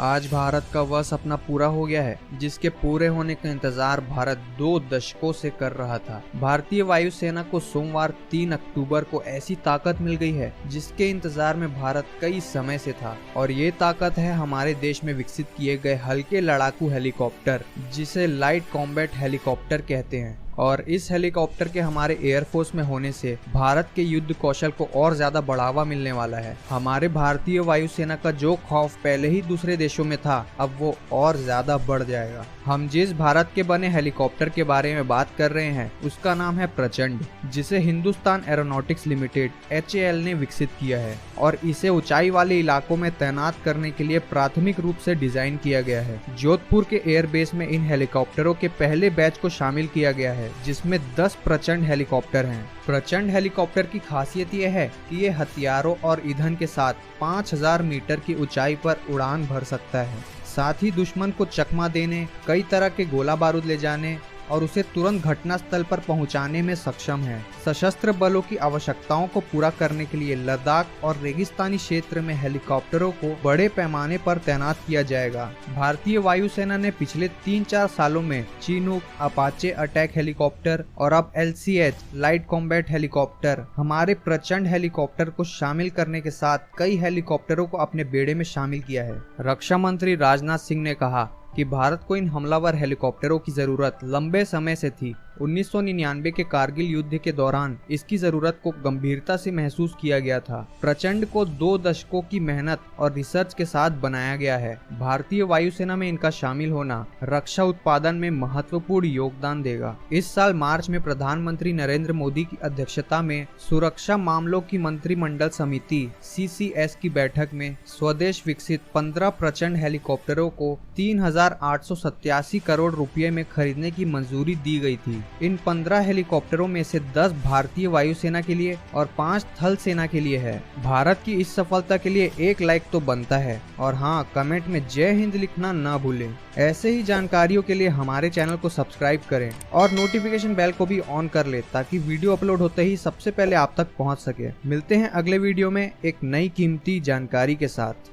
आज भारत का वह सपना पूरा हो गया है जिसके पूरे होने का इंतजार भारत 2 दशकों से कर रहा था। भारतीय वायुसेना को सोमवार 3 अक्टूबर को ऐसी ताकत मिल गई है जिसके इंतजार में भारत कई समय से था, और ये ताकत है हमारे देश में विकसित किए गए हल्के लड़ाकू हेलीकॉप्टर, जिसे लाइट कॉम्बैट हेलीकॉप्टर कहते हैं। और इस हेलीकॉप्टर के हमारे एयरफोर्स में होने से भारत के युद्ध कौशल को और ज्यादा बढ़ावा मिलने वाला है। हमारे भारतीय वायुसेना का जो खौफ पहले ही दूसरे देशों में था, अब वो और ज्यादा बढ़ जाएगा। हम जिस भारत के बने हेलीकॉप्टर के बारे में बात कर रहे हैं उसका नाम है प्रचंड, जिसे हिंदुस्तान एरोनॉटिक्स लिमिटेड HAL ने विकसित किया है, और इसे ऊंचाई वाले इलाकों में तैनात करने के लिए प्राथमिक रूप से डिजाइन किया गया है। जोधपुर के एयरबेस में इन हेलीकॉप्टरों के पहले बैच को शामिल किया गया है, जिसमें 10 प्रचंड हेलीकॉप्टर हैं। प्रचंड हेलीकॉप्टर की खासियत यह है कि ये हथियारों और ईंधन के साथ 5000 मीटर की ऊंचाई पर उड़ान भर सकता है। साथ ही दुश्मन को चकमा देने, कई तरह के गोला बारूद ले जाने और उसे तुरंत घटनास्थल पर पहुंचाने में सक्षम है। सशस्त्र बलों की आवश्यकताओं को पूरा करने के लिए लद्दाख और रेगिस्तानी क्षेत्र में हेलीकॉप्टरों को बड़े पैमाने पर तैनात किया जाएगा। भारतीय वायुसेना ने पिछले 3-4 सालों में चिनूक, अपाचे अटैक हेलीकॉप्टर और अब LCH लाइट कॉम्बैट हेलीकॉप्टर हमारे प्रचंड हेलीकॉप्टर को शामिल करने के साथ कई हेलीकॉप्टरों को अपने बेड़े में शामिल किया है। रक्षा मंत्री राजनाथ सिंह ने कहा कि भारत को इन हमलावर हेलीकॉप्टरों की जरूरत लंबे समय से थी। 1999 के कारगिल युद्ध के दौरान इसकी जरूरत को गंभीरता से महसूस किया गया था। प्रचंड को 2 दशकों की मेहनत और रिसर्च के साथ बनाया गया है। भारतीय वायुसेना में इनका शामिल होना रक्षा उत्पादन में महत्वपूर्ण योगदान देगा। इस साल मार्च में प्रधानमंत्री नरेंद्र मोदी की अध्यक्षता में सुरक्षा मामलों की मंत्रिमंडल समिति CCS की बैठक में स्वदेश विकसित 15 प्रचंड हेलीकॉप्टरों को 3887 करोड़ रुपए में खरीदने की मंजूरी दी गई थी। इन 15 हेलीकॉप्टरों में से 10 भारतीय वायुसेना के लिए और 5 थल सेना के लिए है। भारत की इस सफलता के लिए 1 लाइक तो बनता है, और हाँ, कमेंट में जय हिंद लिखना ना भूलें। ऐसे ही जानकारियों के लिए हमारे चैनल को सब्सक्राइब करें और नोटिफिकेशन बेल को भी ऑन कर ले, ताकि वीडियो अपलोड होते ही सबसे पहले आप तक पहुंच सके। मिलते हैं अगले वीडियो में एक नई कीमती जानकारी के साथ।